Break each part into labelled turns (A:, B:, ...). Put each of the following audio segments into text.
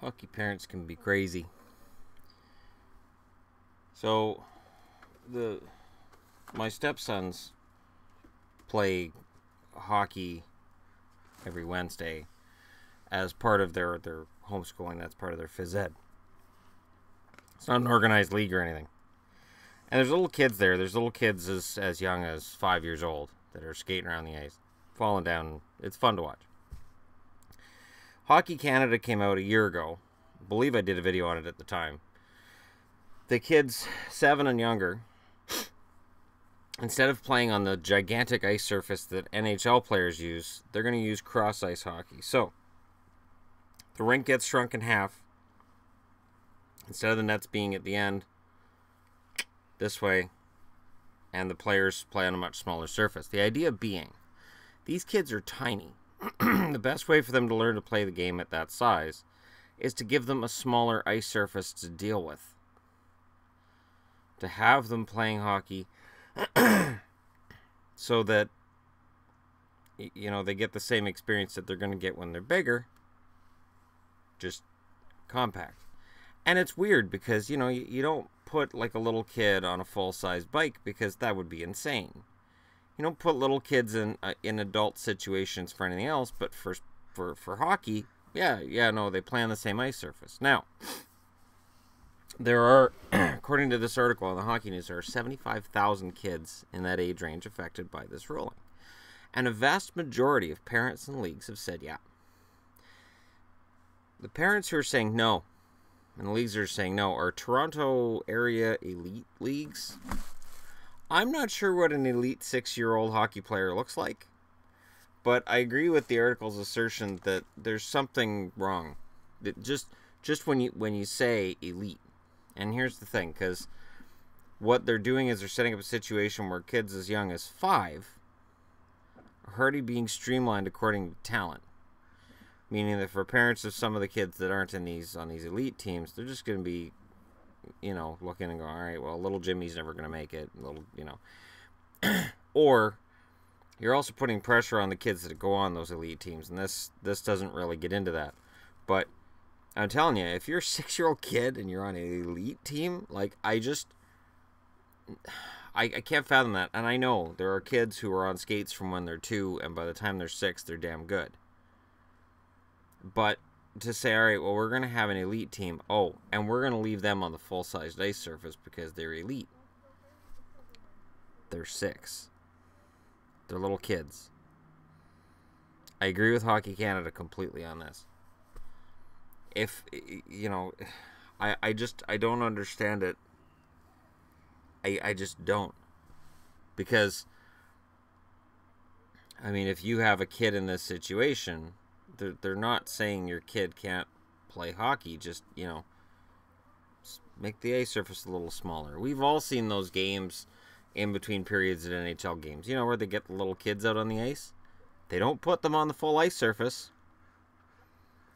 A: Hockey parents can be crazy. So, my stepsons play hockey every Wednesday as part of their homeschooling. That's part of their phys ed. It's not an organized league or anything. And there's little kids there. There's little kids as young as 5 years old that are skating around the ice, falling down. It's fun to watch. Hockey Canada came out a year ago. I believe I did a video on it at the time. The kids 7 and younger, instead of playing on the gigantic ice surface that NHL players use, they're going to use cross ice hockey. So, the rink gets shrunk in half. Instead of the nets being at the end, this way, and the players play on a much smaller surface. The idea being, these kids are tiny. The best way for them to learn to play the game at that size is to give them a smaller ice surface to deal with. To have them playing hockey so that, you know, they get the same experience that they're going to get when they're bigger, just compact. And it's weird because, you know, you don't put like a little kid on a full-size bike because that would be insane. You don't put little kids in adult situations for anything else, but for hockey, no, they play on the same ice surface. Now, there are, according to this article on the Hockey News, there are 75,000 kids in that age range affected by this ruling. And a vast majority of parents and leagues have said, yeah. The parents who are saying no, and the leagues are saying no, are Toronto area elite leagues. I'm not sure what an elite 6-year-old hockey player looks like, but I agree with the article's assertion that there's something wrong. That just when you say elite, and here's the thing, because what they're doing is they're setting up a situation where kids as young as 5 are already being streamlined according to talent. Meaning that for parents of some of the kids that aren't on these elite teams, they're just going to be, you know, looking and going, all right, well, little Jimmy's never going to make it. Little, you know. Or you're also putting pressure on the kids that go on those elite teams. And this doesn't really get into that. But I'm telling you, if you're a 6-year-old kid and you're on an elite team, like, I can't fathom that. And I know there are kids who are on skates from when they're 2, and by the time they're 6, they're damn good. But to say, all right, well, we're going to have an elite team. Oh, and we're going to leave them on the full-sized ice surface because they're elite. They're 6. They're little kids. I agree with Hockey Canada completely on this. If, you know, I don't understand it. I just don't. Because, I mean, if you have a kid in this situation, they're not saying your kid can't play hockey. Just, you know, make the ice surface a little smaller. We've all seen those games in between periods at NHL games. You know, where they get the little kids out on the ice. They don't put them on the full ice surface.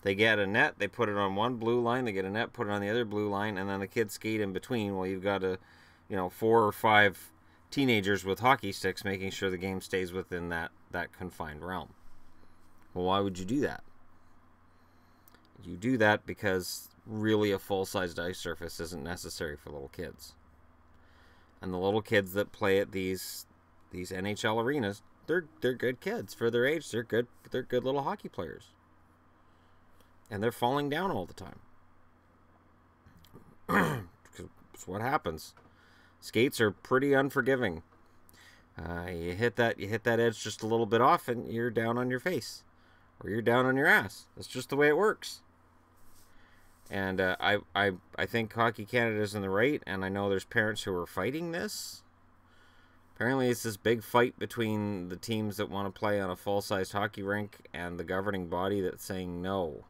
A: They get a net, they put it on one blue line, they get a net, put it on the other blue line, and then the kids skate in between. Well, you've got 4 or 5 teenagers with hockey sticks making sure the game stays within that confined realm. Well, why would you do that? You do that because really a full-sized ice surface isn't necessary for little kids. And the little kids that play at these NHL arenas, they're good kids for their age. They're good little hockey players. And they're falling down all the time. It's what happens. Skates are pretty unforgiving. You hit that edge just a little bit off and you're down on your face. Or you're down on your ass. That's just the way it works. And I think Hockey Canada is in the right, and I know there's parents who are fighting this. Apparently it's this big fight between the teams that want to play on a full-sized hockey rink and the governing body that's saying no.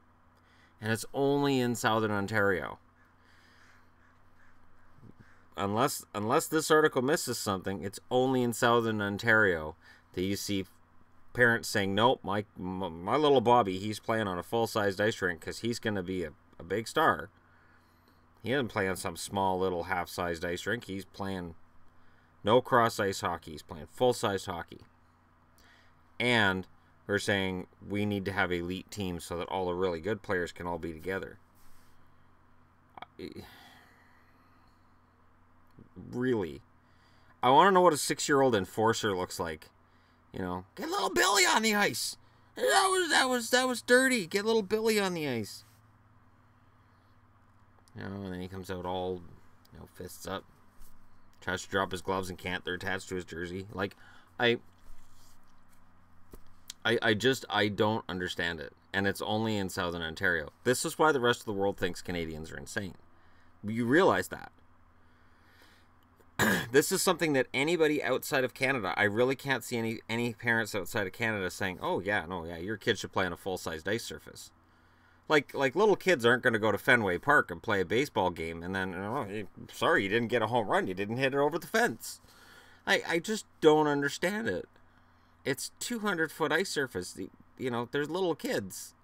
A: And it's only in Southern Ontario. Unless this article misses something, it's only in Southern Ontario that you see parents saying, nope, my little Bobby, he's playing on a full-sized ice rink because he's going to be a big star. He doesn't play on some small little half-sized ice rink. He's playing no cross-ice hockey. He's playing full-sized hockey. And we're saying we need to have elite teams so that all the really good players can all be together. really, I want to know what a 6-year-old enforcer looks like. You know, get little Billy on the ice. That was dirty. Get little Billy on the ice. You know, and then he comes out all, you know, fists up, tries to drop his gloves and can't. They're attached to his jersey. Like, I don't understand it. And it's only in Southern Ontario. This is why the rest of the world thinks Canadians are insane. You realize that. This is something that anybody outside of Canada, I really can't see any parents outside of Canada saying, oh, yeah, no, yeah, your kid should play on a full-sized ice surface. Like little kids aren't going to go to Fenway Park and play a baseball game and then, oh, sorry, you didn't get a home run. You didn't hit it over the fence. I just don't understand it. It's 200-foot ice surface. You know, there's little kids.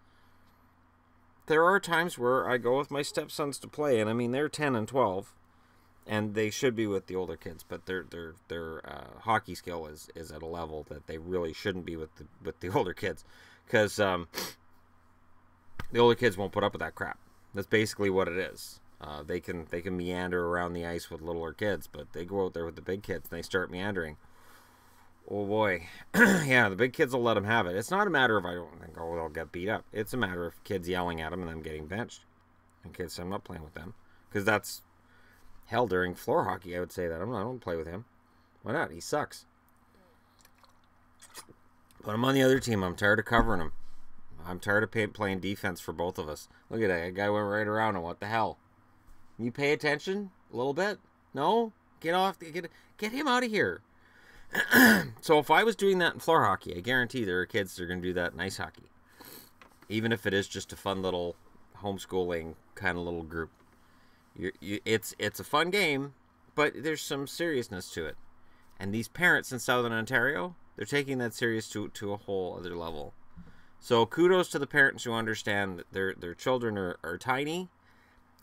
A: There are times where I go with my stepsons to play, and I mean, they're 10 and 12. And they should be with the older kids, but their hockey skill is at a level that they really shouldn't be with the older kids, because the older kids won't put up with that crap. That's basically what it is. They can meander around the ice with littler kids, but they go out there with the big kids and they start meandering. Oh boy, yeah, the big kids will let them have it. It's not a matter of I don't think they'll get beat up. It's a matter of kids yelling at them and them getting benched, and kids say I'm not playing with them, because that's. Hell, during floor hockey, I would say that. I don't play with him. Why not? He sucks. Put him on the other team. I'm tired of covering him. I'm tired of playing defense for both of us. Look at that. That guy went right around him. What the hell? You pay attention a little bit? No? Get off. Get him out of here. So if I was doing that in floor hockey, I guarantee there are kids that are going to do that in ice hockey. Even if it is just a fun little homeschooling kind of little group. It's a fun game, but there's some seriousness to it. And these parents in Southern Ontario, they're taking that serious to a whole other level. So kudos to the parents who understand that their children are tiny,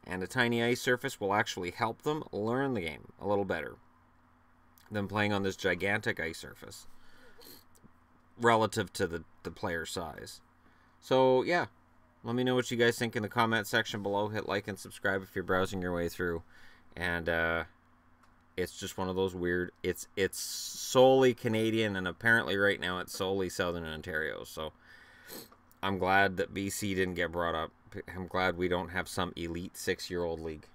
A: and a tiny ice surface will actually help them learn the game a little better than playing on this gigantic ice surface relative to the player size. So, yeah. Let me know what you guys think in the comment section below. Hit like and subscribe if you're browsing your way through. And it's just one of those weird... It's solely Canadian, and apparently right now it's solely Southern Ontario. So I'm glad that BC didn't get brought up. I'm glad we don't have some elite 6-year-old league.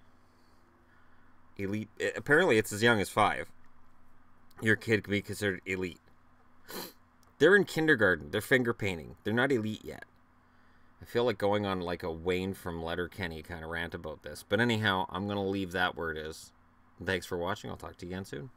A: Elite... Apparently it's as young as 5. Your kid can be considered elite. They're in kindergarten. They're finger painting. They're not elite yet. I feel like going on like a Wayne from Letterkenny kind of rant about this. But anyhow, I'm going to leave that where it is. Thanks for watching. I'll talk to you again soon.